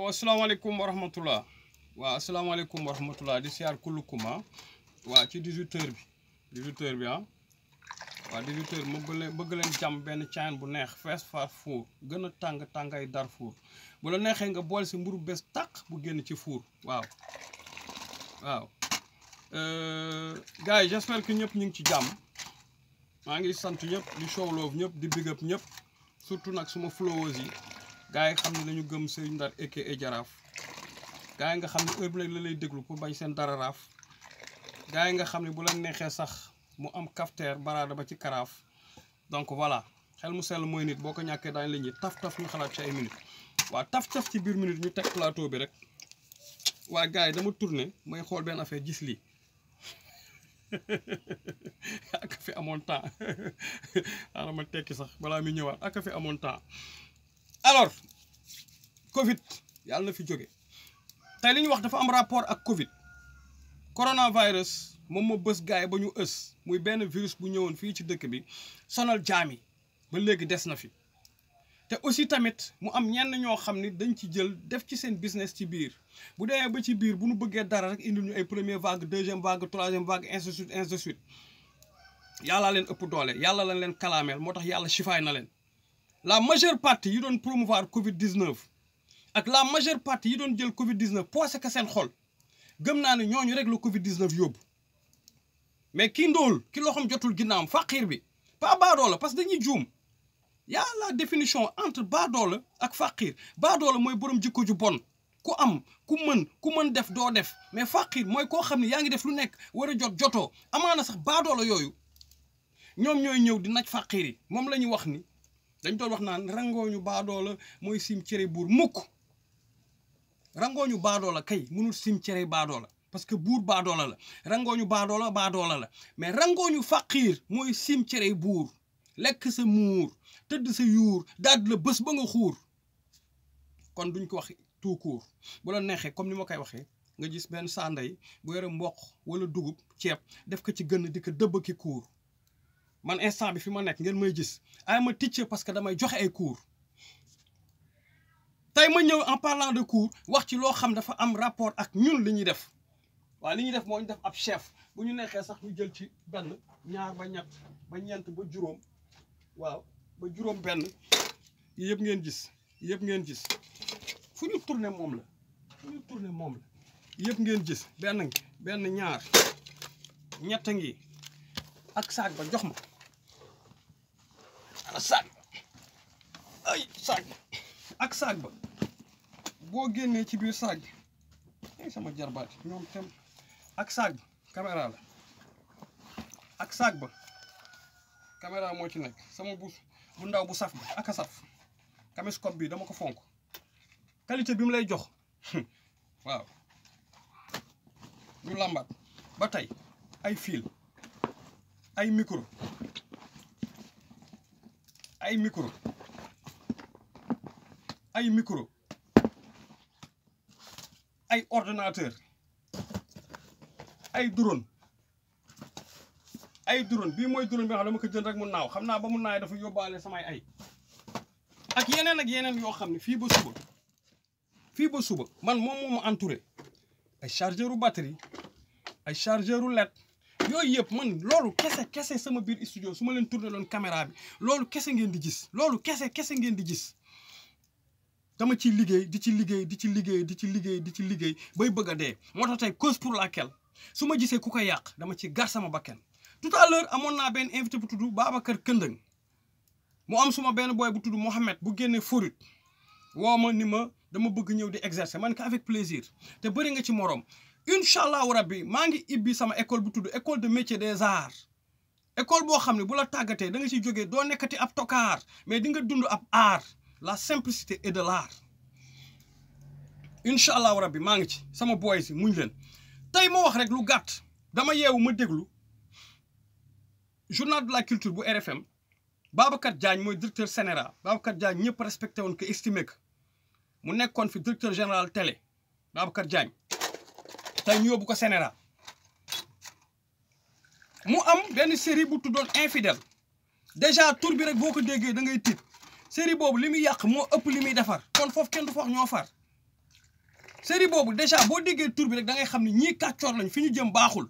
waaw asalaamaaleykum wa rahmatullah waaw asalaamaaleykum wa rahmatullah di siyaar kullukuma waaw ci 18h bi 18h bi ah waaw 18h ma bëgg leen jàmm benn caayan bu neex fees fast food gën a tàngay Darfour bu la neexee nga boole si mburu bés tàq bu génn ci four waaw waaw gars yi j'espère que ñëpp ñu ngi ci jàmm maa ngi sant ñëpp di show love ñëpp di big up ñëpp surtout nag suma followers yi gars yi xam ne dañu gëm Serigne Ndar aka Jaraaf gars yi nga xam ne heure bi la lay déglu pour bañ seen dara raaf gars yi nga xam ne bu la neexee sax mu am kafteer baraada ba ci karaaf donc voilà xel mu sell mooy nit boo ko ñàkkee daañu la ñuy taf ñu xalaat ci ay minutes waaw taf ci biir minute ñu teg plateau bi rek waa gars yi dama tourné mooy xool benn affaire gis lii ak fi amoon temps xaaral ma tekki sax balaa mi ñëwaat ak fi amoon temps alors Covid yàlla na fi jóge tey li ñu wax dafa am rapport ak Covid coronavirus moom moo bës gars yi ba ñu ës muy benn virus bu ñëwoon fii ci dëkk bi sonal jaam yi ba léegi des na fi te aussi tamit mu am ñenn ñoo xam ni dañ ci jël def ci seen business ci biir bu demee ba ci biir bu ñu bëggee dara rek indil ñu ay première vague deuxième vague troisième vague ainsi de suite yàllaa leen ëpp doole yàlla lañ leen kalaameel moo tax yàlla chifaay na leen la majeure partie yi doon promouvoir Covid 19 ak la majeure partie yi doon jël Covid 19 poosé ka seen xol gëm naa ne ñooñu rek la Covid 19 yóbbu mais kii ndóol ki loxoom jotul ginnaawam faqiir bi pas baadoola parce que dañuy juum y'a la définition entre baadoola ak faqiir baadoola mooy borom jikko ju bon ku am ku mën def doo def mais faqiir mooy koo xam ne yaa ngi def lu nekk war a jotoo amaana sax baadoola yooyu ñoom ñooy ñëw di naj faqiir yi moom la ñuy wax ni dañ doon wax naan rangooñu baadoola mooy sim cere buur mukk rangooñu baadoola kay mënul sim cere baadoola parce que buur baadoola la rangooñu baadoola la mais rangooñu faqiir mooy sim cere buur lekk sa muur tëdd sa yuur daal la bés ba nga xuur kon duñ ko wax tout court bu la neexee comme ni ma koy waxee nga gis benn sanday bu yore mboq wala dugub ceeb def ko ci gën di ko dëbb ki kuur man instant bi fi ma nekk ngeen may gis ay ma ticce parce que damay joxe ay cours tey ma ñëw en parlant de cours wax ci loo xam dafa am rapport ak ñun li ñuy def waaw li ñuy def moo ñu def ab chef bu ñu neexee sax ñu jël ci benn ñaar ba ñett ba ñeent ba juróom waaw ba juróom benn yëpp ngeen gis fu ñu tourné moom la yëpp ngeen gis benn ñaar ñett ngi ak saag ba jox ma ana saag ba ay saag ba ak saag ba boo génnee ci biir saag bi ay sama jarbaat ñoom tam ak saag ba caméra la ak saag ba caméra moo ci nekk sama bu ndaw bu saf bi ak a saf caméscope bi dama ko fonk qualité bi mu lay jox waaw ñu làmbaat ba tey ay fil ay micro ay ordinateur ay drone bii mooy drone bi xam dama ko jënd rek mu naaw xam naa ba mu naawee dafa yóbbaale samay ay ak yeneen yoo xam ne fii ba suba man moom moo ma entouré ay chargeur u batterie ay chargeur u LED yooyu yëpp man loolu kese sama biir studio su ma leen tourné loon caméra bi loolu kese ngeen di gis loolu kese ngeen di gis dama ciy liggéey di ci liggéey bay bëgg a dee moo tax tey cause pour laquelle su ma gisee ku ko yàq dama ci gar sama bakken tout à l'heure amoon naa benn invité bu tudd Babacar Këndëng mu am suma benn boy bu tudd Mohamed bu génnee Forut woo ma ni ma dama bëgg ñëw di exercer man ko avec plaisir te bëri nga ci moroom incha allahu rabbi maa ngi ibbi sama école bu tudd école de métier des arts école boo xam ne bu la tàggatee da nga ciy jógee doo nekkati ab tokaar mais di nga dund ab art la simplicité et de l'art incha allahu rabbi maa ngi ci sama boy si muñ leen tey ma wax rek lu gàtt dama yeewu ma déglu journal de la culture bu RFM Babacar Diagne mooy directeur CNRA Babacar Diagne ñëpp respecté woon ko estimé que mu nekkoon fi directeur général télé Babacar Diagne tey ñu yóbbu ko CNRA mu am benn série bu tuddoon infidèle déjà tur bi rek boo ko déggee da ngay tiit série boobu li muy yàq moo ëpp li muy defar kon foofu kenn du fa wax ñoo far série boobu déjà boo déggee tur bi rek da ngay xam ne ñii kàccoor lañ fi ñu jëm baaxul.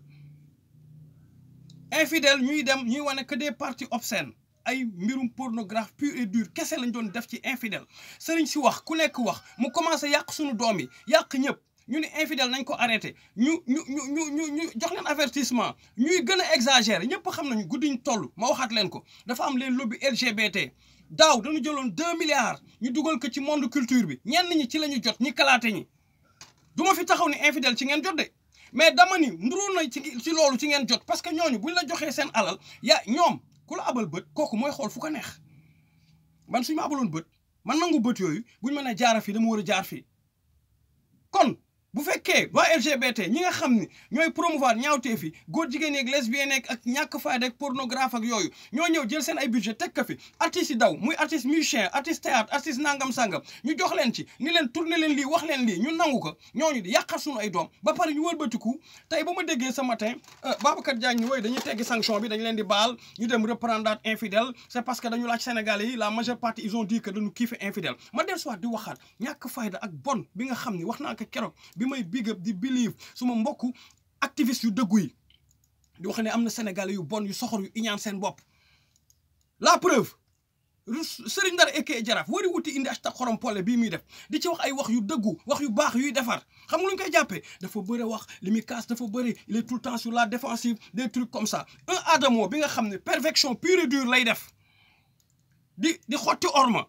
infidèle ñuy dem ñuy wane que des parties obscènes ay mbirum pornographe pur et dur kese lañ doon def ci infidèle sëriñ si wax ku nekk wax mu commencé yàq suñu doom yi yàq ñëpp ñu ni infidèle nañ ko arrêté ñu jox leen avertissement ñuy gën a exagérer ñëpp xam nañu guddiñ toll ma waxaat leen ko dafa am leen lobby LGBT daaw dañu jëloon 2 milliards ñu dugal ko ci monde culture bi ñenn ñi ci la ñu jot ñi kalaate ñi du ma fi taxaw ni infidèle ci ngeen jot de mais dama ni nduru na ci loolu ci ngeen jot parce que ñooñu buñ la joxee seen alal ya ñoom ku la abal bët kooku mooy xool fu ko neex man suñu ma abaloon bët man nangu bët yooyu buñ mën a jaara fii dama war a jaar fii kon bu fekkee waa LGBT ñi nga xam ni ñooy promouvoir ñaawteef yi góor jigéen yeeg lesbienne ak ñàkk fayda ak pornographe ak yooyu ñoo ñëw jël seen ay budget teg ko fi artistes yi daw muy artiste musicien artiste théâtre artiste nangam sangam ñu jox leen ci ni leen tourner leen lii wax leen lii ñu nangu ko ñooñu di yàqal suñu ay doom ba pare ñu wëlbatiku tey ba ma déggee ce matin Babacar Diagne woy dañuy teggi sanction bi dañ leen di baal ñu dem reprendre infidèle c'est parce que dañu laaj Sénégalais yi la majeure partie ils ont dit que dañu kiife infidèle ma del soit di waxaat ñàkk fayda ak bon bi nga xam ni wax naa ko keroog bi may big up di believe suma mbokku activiste yu dëggu yi di wax ne am na sénégalais yu bon yu soxor yu iñaan seen bopp la preuve Serigne Ndar Eke Jaraaf wari wuti indi hashtag xorom pole bii muy def di ci wax ay wax yu dëggu wax yu baax yuy defar xam nga lu ñu koy jàppee dafa bëri wax li muy kaas dafa bëri il est tout le temps sur la défensive des trucs comme ça un Adamo bi nga xam ne perfection pure et dure lay def di xotti orma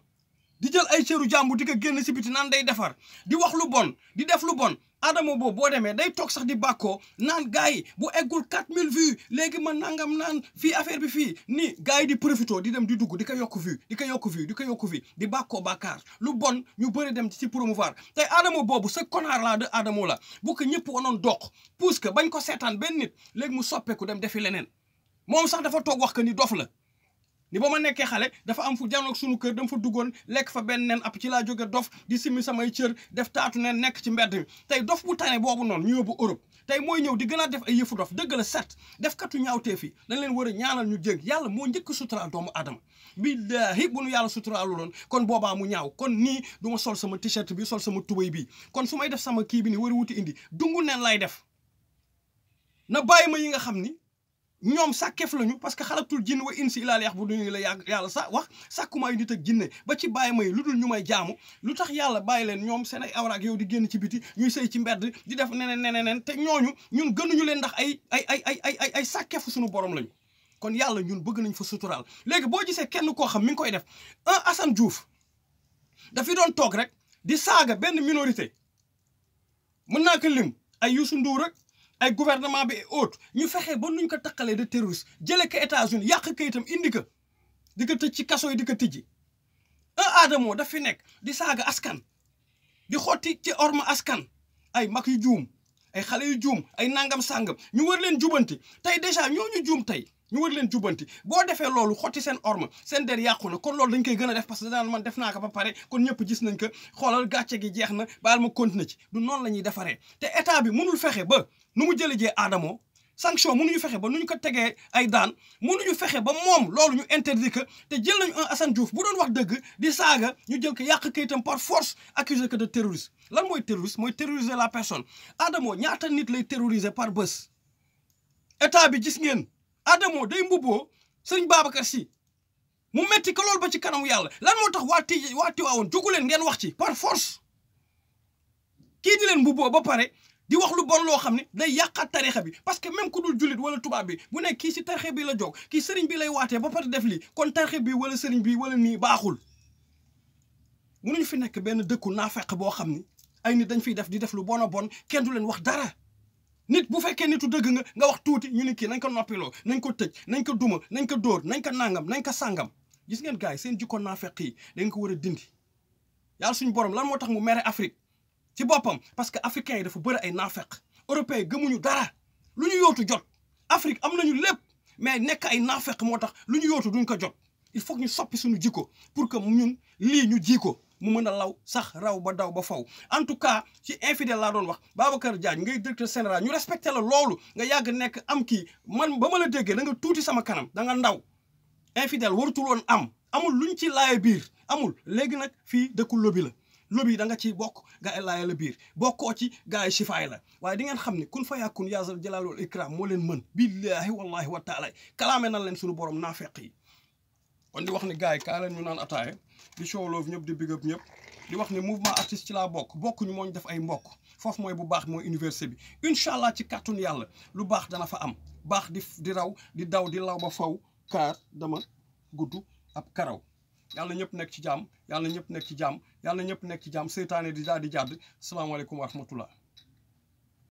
di jël ay cëru jàmbu di ko génn si biti naan day defar di wax lu bon di def lu bon Adamo boobu boo demee day toog sax di bàkkoo naan gars yi bu eggul 4000 vues léegi man nangam naan fii affaire bi fii nii gars yi di profito di dem di dugg di ko yokk vue di ko yokk vue di ko yokk vue di bàkkoo bàkkaar lu bon ñu bëri dem ci promouvoir tey Adamo boobu ce connard là de Adamo la bu ko ñëpp wanoon doq pousse que bañ ko seetaan benn nit léegi mu soppeeku dem defi leneen moom sax dafa toog wax que ni dof la ni ba ma nekkee xale dafa am fu janoog sunu kër dama fa duggoon lekk fa benn nen ab ci laa jóge dof di simi samay cër def taatu nen nekk ci mbedd mi tey dof bu tane boobu noonu ñu yóbbu Europe tey mooy ñëw di gën a def ay yëfu dof dëgg la set def katu ñaawteef yi dañ leen war a ñaanal ñu jég yàlla moo njëkk suturaal doomu aadama billaahi bu nu yàlla suturaalu loon kon boobaa mu ñaaw kon nii du ma sol sama t-shirt bi sol sama tubay bi kon su may def sama kii bi ni war a wuti indi dungu nen lay def na bàyyi ma yi nga xam ni ñoom sàkkeef lañu parce que xalatul jinn wa insi ilaa yax bu duñu la yàlla sa wax sàkkumaay nit ak jinne ba ci bàyyi may lu dul ñu may jaamu lu tax yàlla bàyyi leen ñoom seen ay awraak yow di génn ci biti ñuy sëy ci mbedd di def neneen te ñooñu ñun gënuñu leen ndax ay sàkkeefu suñu borom lañu kon yàlla ñun bëgg nañ fa suturaal léegi boo gisee kenn koo xam mi ngi koy def un Assane Diouf dafi doon toog rek di saaga benn minorité mën naa ko lim ay Youssou Ndour rek ay gouvernement bi et autres ñu fexe ba nuñ ko taqalee de terroriste jëlee ko États-Unis yàq kayitam indi ko di ko tëj ci kaso yi di ko tijji un Adamo daf fi nekk di saaga askan di xotti ci orma askan ay mag yu juum ay xale yu juum ay nangam sangam ñu war leen jubanti tey déjà ñooñu juum tey ñu war leen jubanti boo defee loolu xotti seen orma seen der yàqu na kon loolu dañ koy gën a def parce que danaan man def naa ko ba pare kon ñëpp gis nañ ko xoolal gàcce gi jeex na baal ma continuer ci du noonu la ñuy defaree te état bi mënul fexe ba nu mu jëlee jee Adamo sanction mënuñu fexe ba nu ñu ko tegee ay daan mënuñu fexe ba moom loolu ñu interdit que te jël nañu un Assane Diouf bu doon wax dëgg di saaga ñu jël ko yàq kayitam par force accusé que de terroriste lan mooy terroriste mooy terroriser la personne Adamo ñaata nit lay terroriser par bés état bi gis ngeen Adamo day mbubboo sëñ Babacar Sy mu metti ko loolu ba ci kanamu yàlla lan moo tax waa Tiwaawoon jógu leen ngeen wax ci par force kii di leen mbubboo ba pare di wax lu bon loo xam ne day yàqaat tarixa bi parce que même ku dul jullit wala tubaab bi bu nekk kii si tarixa bi la jóg kii sëriñ bi lay waatee ba pare def lii kon tarixa bi wala sëriñ bi wala nii baaxul mënuñu fi nekk benn dëkku naafeq boo xam ni ay nit dañ fiy def di def lu bon a bon kenn du leen wax dara nit bu fekkee nitu dëgg nga wax tuuti ñu ni kii nañ ko noppiloo nañ ko tëj nañ ko duma nañ ko dóor nañ ko nangam nañ ko sàngam gis ngeen gars yi seen jikko naafeq yi dañ ko war a dindi yàlla suñu borom lan moo tax mu mere Afrique ci boppam parce que africains yi dafa bëri ay naafeq européens yi gëmuñu dara lu ñu yootu jot Afrique am nañu lépp mais nekk ay naafeq moo tax lu ñu yootu duñ ko jot il faut que ñu soppi suñu jikko pour que ñun lii ñu ji ko mu mën a law sax raw ba daw ba faw en tout cas ci infidèle laa doon wax Babacar Diagne ngay directeur général ñu respecté la loolu nga yàgg nekk am kii man ba ma la déggee da nga tuuti sama kanam da nga ndaw infidèle warutul woon amul luñ ci laaye biir amul léegi nag fii dëkku lobby la lobby da nga ciy bokk gaa yi laaya la biir bokkoo ci gaa yi sifaay la waaye di ngeen xam ne kun fa yàkkun yaa zal jalaal wal ikram moo leen mën billaahi wallahi wa taala kalaame nan leen suñu borom naafeq yi kon di wax ni gars yi kaa leen ñu naan ataaye di showloof ñëpp di big up ñëpp di wax ni mouvement artiste ci laa bokk ñu moo ñu def ay mbokk foofu mooy bu baax mooy université bi incha allah ci kàttun yàlla lu baax dana fa am baax di raw di daw di law ba faw kaar dama gudd ab karaw yàlla ñëpp nekk ci jàmm yàlla ñëpp nekk ci jàmm yàlla ñëpp nekk ci jàmm seytaane di daal di jàdd asalaamaaleykum wa rahmatullah